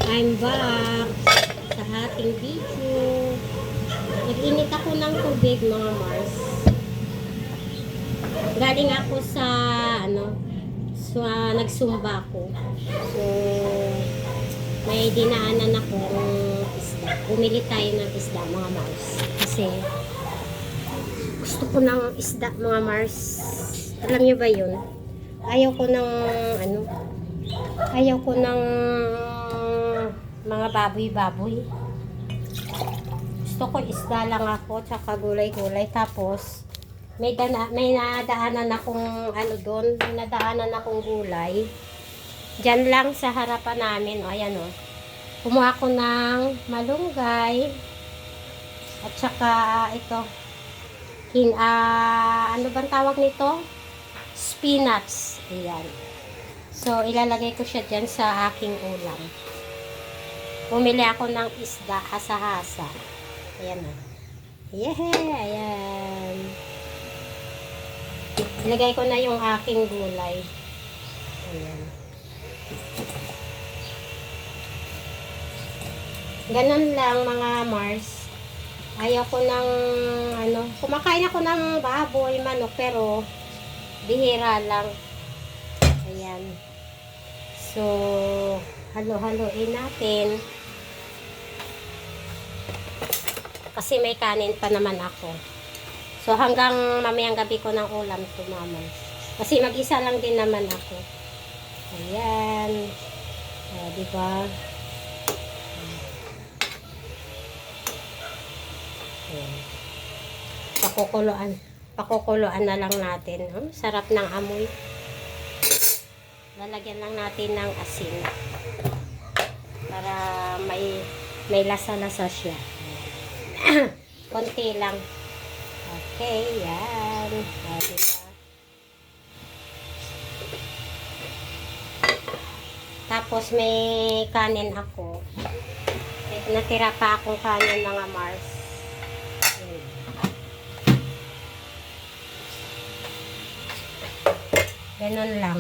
I'm back sa ating video. Nag-init ako ng tubig mga Mars. Galing ako sa nagsumba ko. So may dinaanan akong isda. Bumili tayo ng isda mga Mars. Kasi gusto ko ng isda mga Mars. Alam niyo ba yun? Ayaw ko ng ayaw ko ng mga baboy-baboy. Gusto ko isda lang ako, tsaka gulay-gulay. Tapos, may nadaanan akong doon, may nadaanan akong gulay. Diyan lang sa harapan namin, o ayan o. Kumuha ko ng malunggay. At saka, ito. Ano bang tawag nito? Spinach. Ayan. So, ilalagay ko siya dyan sa aking ulam. Bumili ako ng isda, hasa-hasa. Ayan na. Ayan. Ilagay ko na yung aking gulay. Ayan. Ganun lang mga Mars. Ayaw ko ng kumakain ako ng baboy, manok, pero bihira lang. Ayan. So, halo-haloin natin. Kasi may kanin pa naman ako. So, hanggang mamayang gabi ko ng ulam to, mama. Kasi mag-isa lang din naman ako. Ayan. Diba? Ayan. Pakukuluan na lang natin. Sarap ng amoy. Lalagyan lang natin ng asin. Para may lasa-lasa siya. Konti lang. Okay, yan. Diba? Tapos may kanin ako. Natira pa akong kanin mga Mars. Ganun lang.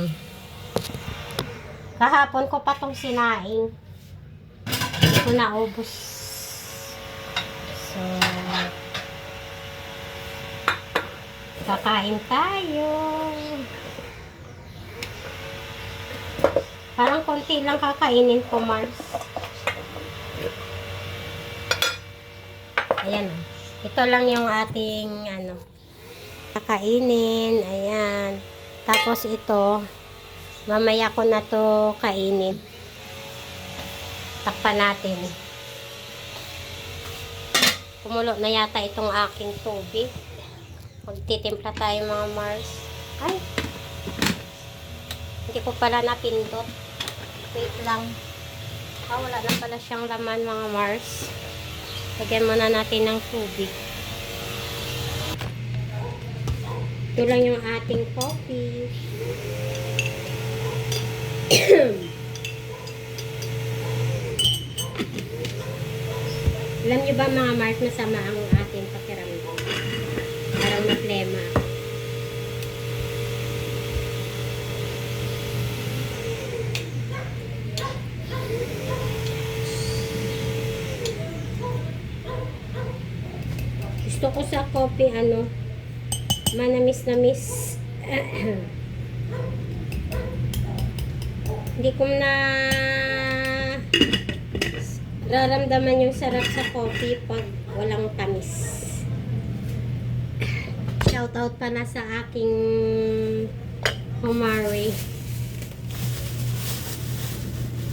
Kahapon ko pa tong sinaing. Hindi ko naubos. So, kakain tayo. Parang konti lang kakainin ko, Mars. Ayan. Ito lang yung ating kakainin. Ayan. Tapos ito, mamaya ko na to kainin. Takpan natin. Kumulo na yata itong aking tubig. Magtitimpla tayo mga Mars. Ay! Hindi ko pala napindot. Wait lang. Wala na pala siyang laman mga Mars. Lagyan muna natin ng tubig. Ito lang yung ating coffee. Alam niyo ba mga Mars, masama ang ating pakiramdam? Parang maplema. Gusto ko sa coffee, manamis-namis. Hindi ko na raramdaman yung sarap sa coffee pag walang tamis. Shoutout pa na sa aking Homari.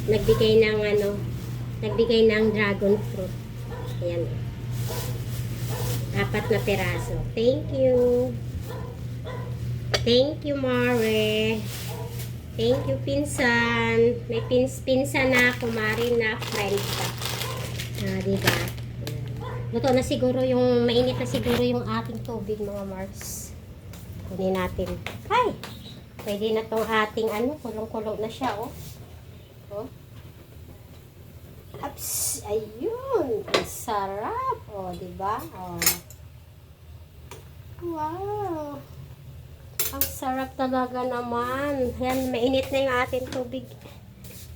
Nagbigay ng dragon fruit. Ayan. 4 na piraso. Thank you. Thank you, Mare. Thank you, pinsan. May pinsan na kumari na friend ka. Diba? Luto na siguro mainit na siguro yung ating tubig, mga Mars. Kunin natin. Ay! Pwede na tong ating kulong-kulong na siya, oh. Oh. Ups! Ayun! Ang sarap! Oh, diba? Oh. Wow! Ang sarap talaga naman. Yan, mainit na yung ating tubig.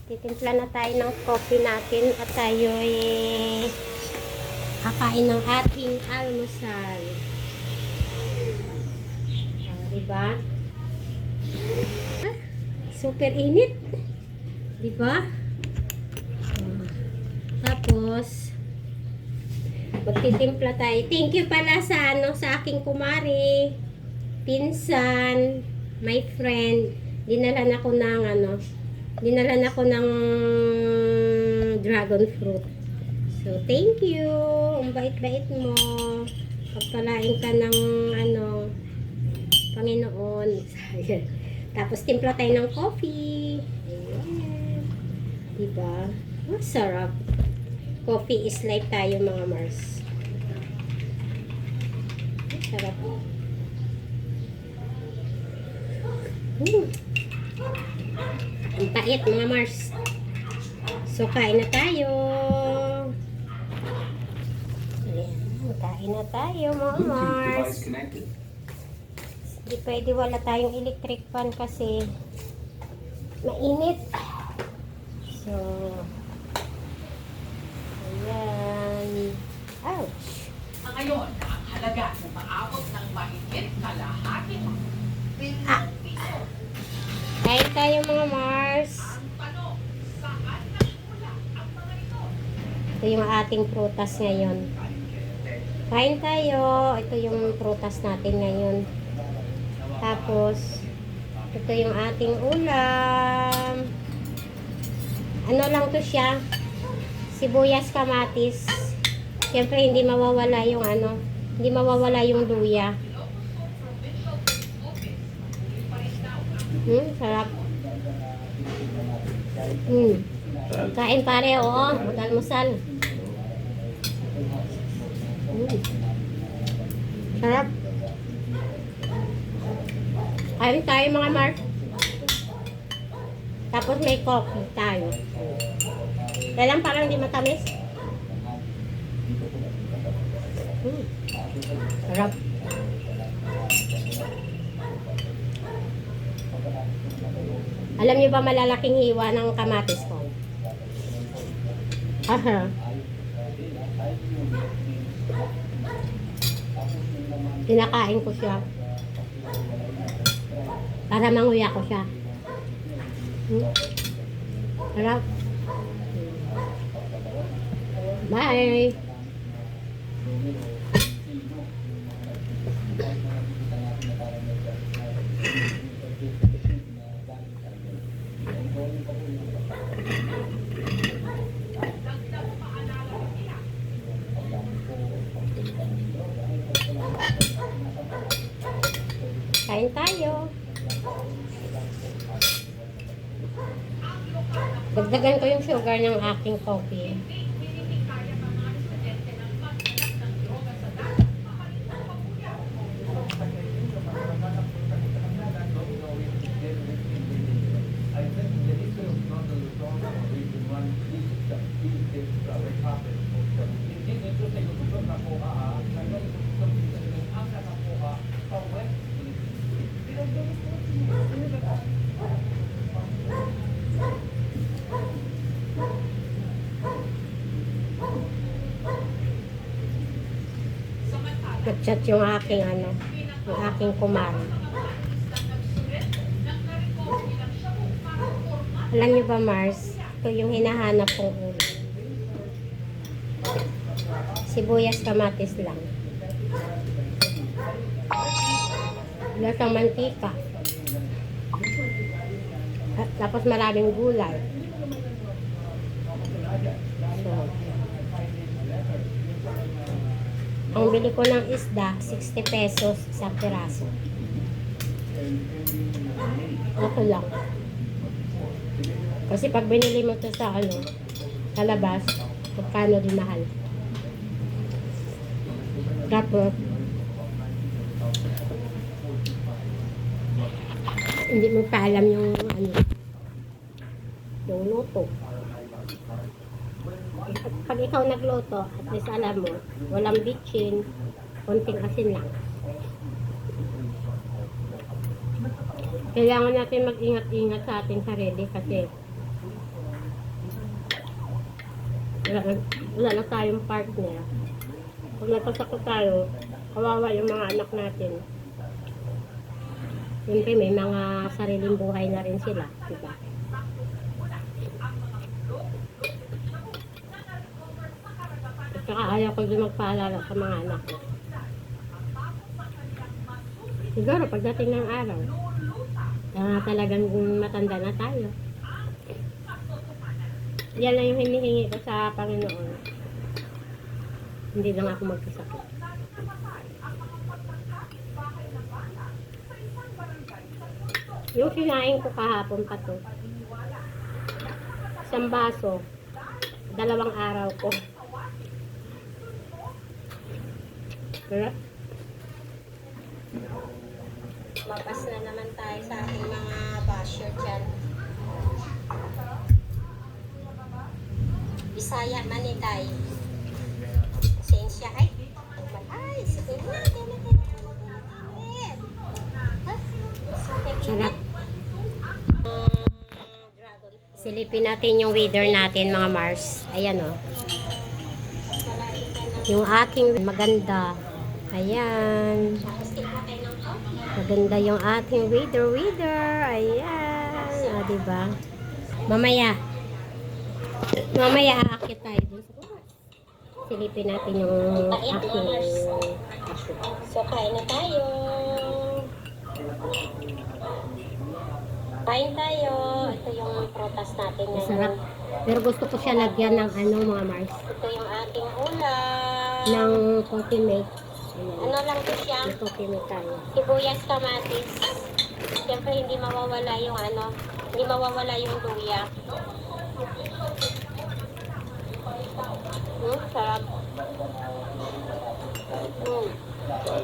Titimpla na tayo ng coffee natin at tayo kakain ng ating almusal. Diba? Ah, super init. Diba? Tapos, magtitimpla tayo. Thank you pala sa sa aking kumari, pinsan, my friend. Dinalan ako ng dragon fruit. So, thank you. Ang bait-bait mo. Pagpalain ka ng Panginoon. Tapos, timpla tayo ng coffee. Ayan. Diba? Masarap. Coffee is life tayo, mga Mars. Sarap. Ang pait, mga Mars. So, kain na tayo. Ayan, kain na tayo, mga Mars. Hindi pwede wala tayong electric fan kasi mainit. So, ayan. Ouch! Ngayon, ang halaga na maabot ng mahigit kalahating piso. Kain tayo, mga Mars. Ang tanong, saan nagmula ang mga ito? Ito yung ating prutas ngayon. Kain tayo. Ito yung prutas natin ngayon. Tapos, ito yung ating ulam. Ano lang to siya? Sibuyas, kamatis. Siyempre, hindi mawawala yung hindi mawawala yung luya. Sarap. Kain pare, oo. Mag-almusal. Sarap. Kain tayo, mga Mark. Tapos may coffee tayo. Kailan parang di matamis? Sarap. Alam niyo ba malalaking hiwa ng kamatis ko? Aha. Kinakain ko siya. Para manguya ko siya. Sarap. Bye. Kain tayo. Dagdagan ko yung sugar ng aking coffee. Nag-chat yung aking yung aking kumari. Alam niyo ba, Mars? Ito yung hinahanap kong ulo. Sibuyas, kamatis lang. Lasang mantika. At tapos maraming gulay. So, ang bili ko ng isda, 60 pesos isang piraso. Ako lang. Kasi pag binili mo to sa sa labas, magkano din mahal. Tapos, hindi mo pa alam yung yung luto. Pag ikaw nagluto, at least alam mo, walang bitchin, konting asin lang. Kailangan natin mag-ingat-ingat sa ating sarili kasi Wala na tayong partner. Kung nagkasakit tayo, kawawa yung mga anak natin. Siyempre may mga sariling buhay na rin sila, diba? At saka ayaw ko din magpaalala sa mga anak ko. Siguro pagdating ng araw, talagang matanda na tayo. Yan lang yung hinihingi ko sa Panginoon. Hindi lang ako magkasakit. Yung sinain ko kahapon pa to. Isang baso. 2 araw ko. Sarap. Mapas na naman tayo sa ating mga basher dyan. Bisaya manitay. Pasensya ay. Ay, sige na. Sarap. Silipin natin yung weather natin mga Mars. Ayan o. Yung aking maganda. Ayan. Maganda yung ating weather. Ayan. O, diba? Mamaya aakit tayo dun sa baba. Silipin natin yung aking. So, kain na tayo. Kain tayo. Ito yung prutas natin ngayon. Masarap. Pero gusto ko siya lagyan ng mga Mars. Ito yung ating ulam. Ng coffee mate. Ano lang to siya? Yung coffee mate tayo. Sibuyas, kamatis. Siyempre hindi mawawala yung hindi mawawala yung luya. Sarap.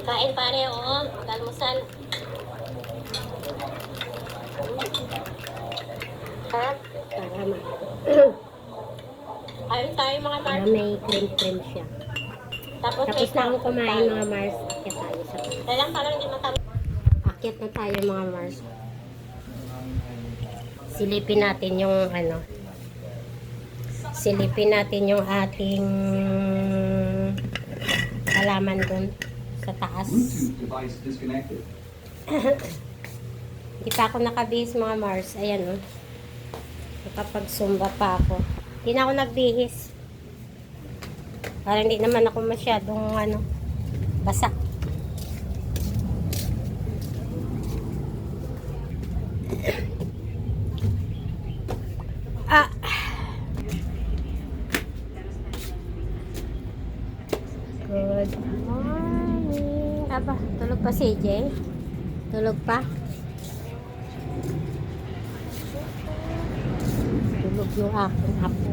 Kain pare, almusal. Sarap. Tama. Ayun tayo mga Mars. Para may cream siya. Tapos na akong kumain mga Mars. Akyat tayo sa tayo. Parang hindi matapos. Akyat na tayo mga Mars. Silipin natin yung silipin natin yung ating halaman dun sa taas. Device disconnected. Hindi pa ako nakabihis mga Mars. Ayan nakapag-zumba pa ako. Hindi na ako nagbihis. Parang hindi naman ako masyadong basa. Good morning. Aba, tulog pa si CJ? Tulog pa? Tulog yung aking apo.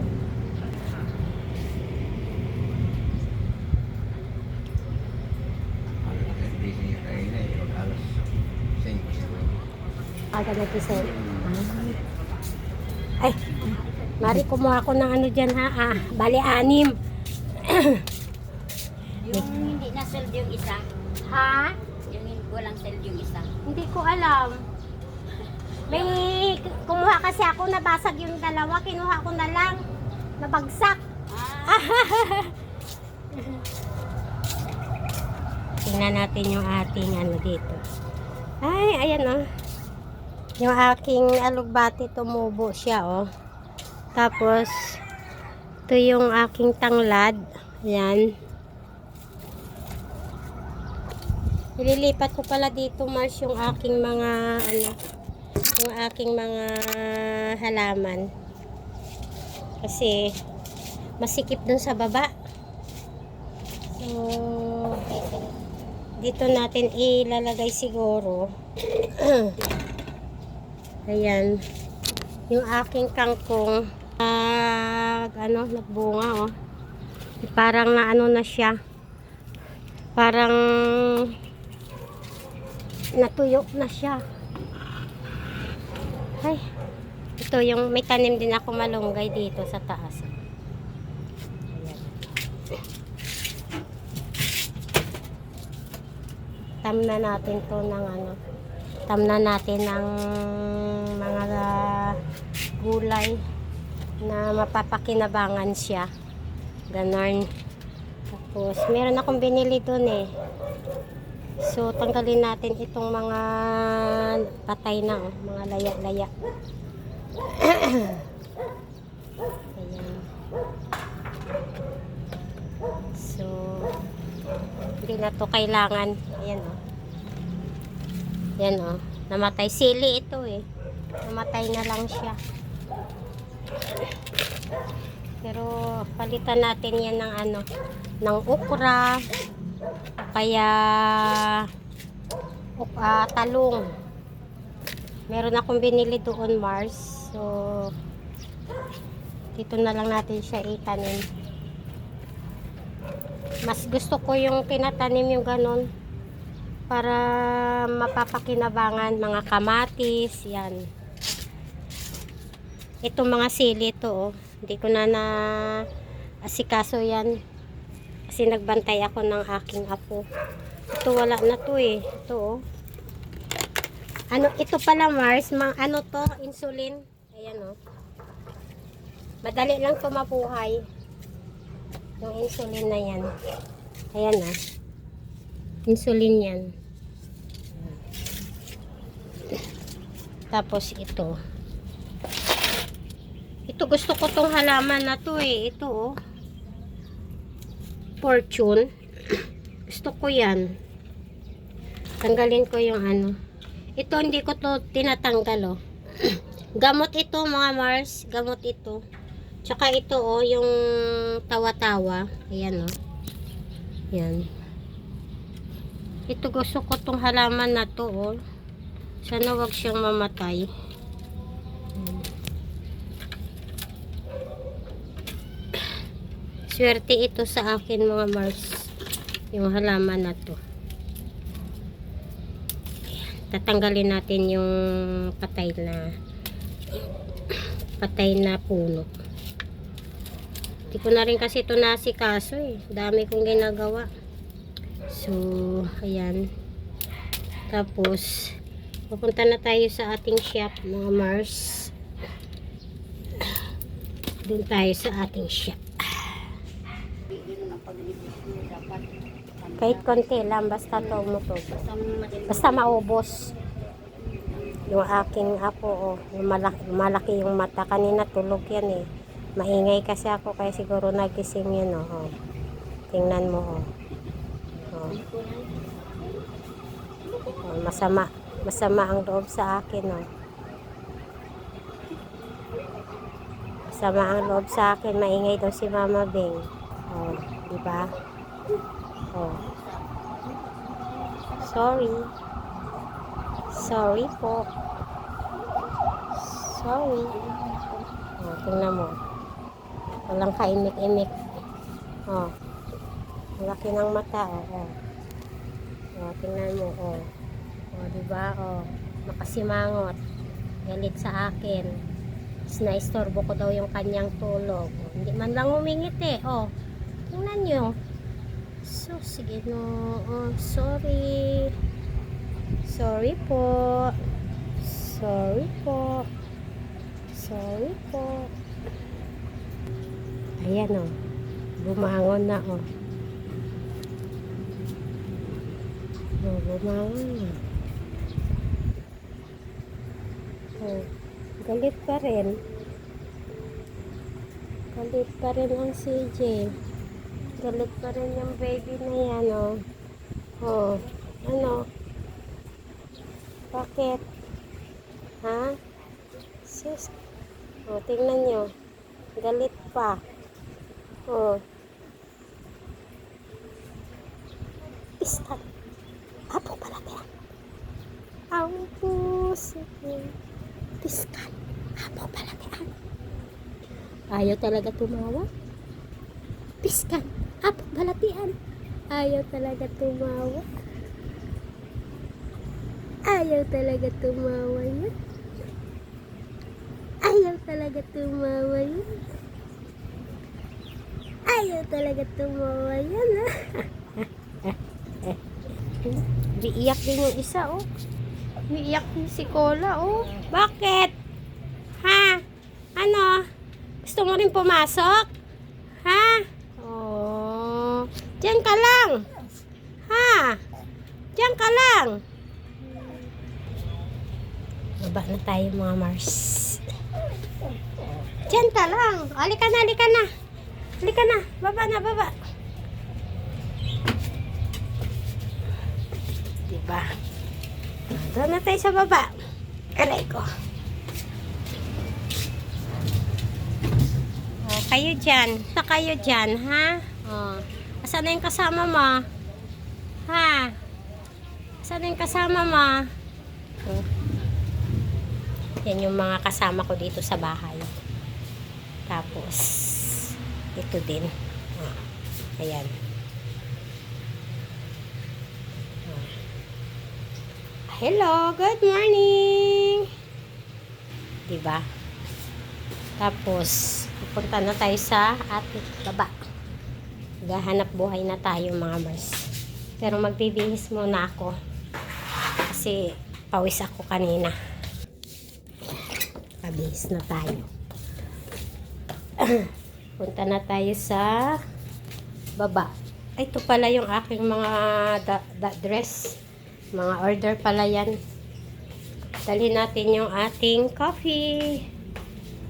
Aga nag-isip. Ay, Mari, kumuha ko ng dyan ha. Bali, 6. Yung hindi na sold yung isa. Ha? Yung walang sold yung isa. Hindi ko alam. May kumuha kasi ako, nabasag yung 2. Kinuha ko na lang. Nabagsak. Tingnan natin yung ating dito. Ay, ayan yung aking alugbati, tumubo siya Tapos ito yung aking tanglad. Ayan. Ililipat ko pala dito Mars yung aking mga yung aking mga halaman. Kasi masikip dun sa baba. So dito natin ilalagay siguro. Ayan. Yung aking kangkong nagbunga Parang na siya. Parang natuyo na siya. Ay. Ito yung may tanim din ako malunggay dito sa taas. Ayan. Tamna natin to ng tamna natin ng mga gulay na mapapakinabangan siya. Ganon. Tapos, meron akong binili dun eh. So, tanggalin natin itong mga patay na, oh, mga laya-laya. Ayan. So, hindi na to kailangan. Ayan, oh. Ayan, oh. Namatay. Sili ito eh. Namatay na lang siya. Pero, palitan natin yan ng ano, ng okra. Kaya talong. Meron akong binili doon, Mars. So, dito na lang natin siya itanim. Mas gusto ko yung tinatanim yung ganon para mapapakinabangan. Mga kamatis, yan. Itong mga sili to, oh. Hindi ko na asikaso yan. Kasi nagbantay ako ng aking apo. Ito wala na to eh. Ito oh. Ano, ito pala Mars, ano to, insulin. Ayan oh. Madali lang to mabuhay. Yung insulin na yan. Ayan ah. Insulin yan. Tapos ito. Ito gusto ko tong halaman na to eh. Ito oh. Fortune. Gusto ko yan. Tanggalin ko yung ano. Ito hindi ko to tinatanggal oh. Gamot ito mga Mars. Gamot ito. Tsaka ito oh, yung tawa-tawa. Ayan oh. Yan. Ito gusto ko tong halaman na to oh. Sana wag siyang mamatay. Swerte ito sa akin mga Mars. Yung halaman na to. Ayan. Tatanggalin natin yung patay na puno. Hindi ko na rin kasi ito nasikaso eh. Dami kong ginagawa. So, ayan. Tapos, pupunta na tayo sa ating shop mga Mars. Doon tayo sa ating shop. Kahit konti lang, basta to umutog. Basta maubos. Yung aking apo, oh, yung malaki yung mata. Kanina tulog yan eh. Maingay kasi ako, kaya siguro nagising yun, oh. Tingnan mo, oh. Oh. Oh, masama ang loob sa akin, oh. Masama ang loob sa akin, maingay daw si Mama Bing. Oh, di ba? Oh. Sorry. Sorry po. Sorry. Oh, tingnan mo. Walang kaimik-imik. Oh. Ang laki ng mata, oh. Oh, oh tingnan mo, oh. Oh, di ba? Oh. Makasimangot. Galit sa akin. Tapos naistorbo ko daw yung kanyang tulog. Oh, hindi man lang umingit eh. Oh. Tingnan nyo. So, sige no. Oh, sorry. Sorry po. Sorry po. Sorry po. Ayan o. Bumangon na o. Oh, bumangon na. Oh, galit pa rin. Galit pa rin ang CJ. Galit pa rin yung baby na yan, oh. Oh, ano? Bakit? Ha? Sus. Oh, tingnan nyo. Galit pa. Oh. Pistan. Apo pala kaya. Ang puso ko. Piskan. Apo pala kaya. Ayaw talaga tumawa. Piskan. Apo balatian. Ayaw talaga tumawa. Ayaw talaga tumawa yan. Ayaw talaga tumawa yan. Ayaw talaga tumawa yan. Iiyak din yung isa, oh. Iiyak din si Cola, oh. Bakit? Ha? Ano? Gusto mo rin pumasok? Ha? Diyan ka lang. Ha? Diyan ka lang. Baba na tayo mga Mars. Diyan ka lang. Halika na, halika na. Halika na. Baba na, baba. Diba? Doon na tayo sa baba. Aray ko. Oh, kayo dyan. Sa kayo dyan, ha? Oh. Asan na yung kasama mo? Ha? Asan na yung kasama mo? Oh. Yan yung mga kasama ko dito sa bahay. Tapos, ito din. Oh. Ayan. Oh. Hello, good morning! Diba? Tapos, pupunta na tayo sa ating baba. Gahanap buhay na tayo mga Mars. Pero magbibihis muna ako. Kasi pawis ako kanina. Pabihis na tayo. Punta na tayo sa baba. Ay, ito pala yung aking mga dress. Mga order pala yan. Dalhin natin yung ating coffee.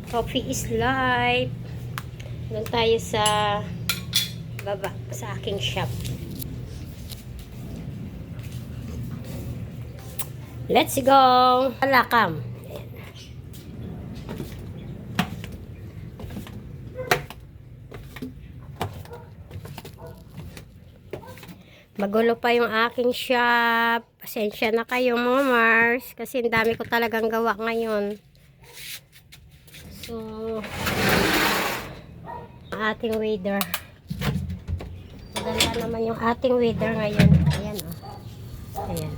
Coffee is life. Doon tayo sa baba sa aking shop. Let's go! Welcome! Magulo pa yung aking shop. Pasensya na kayo mga Mars. Kasi ang dami ko talagang gawa ngayon. So, ating weather. Maganda naman yung ating weather ngayon. Ayan, oh. Ayan.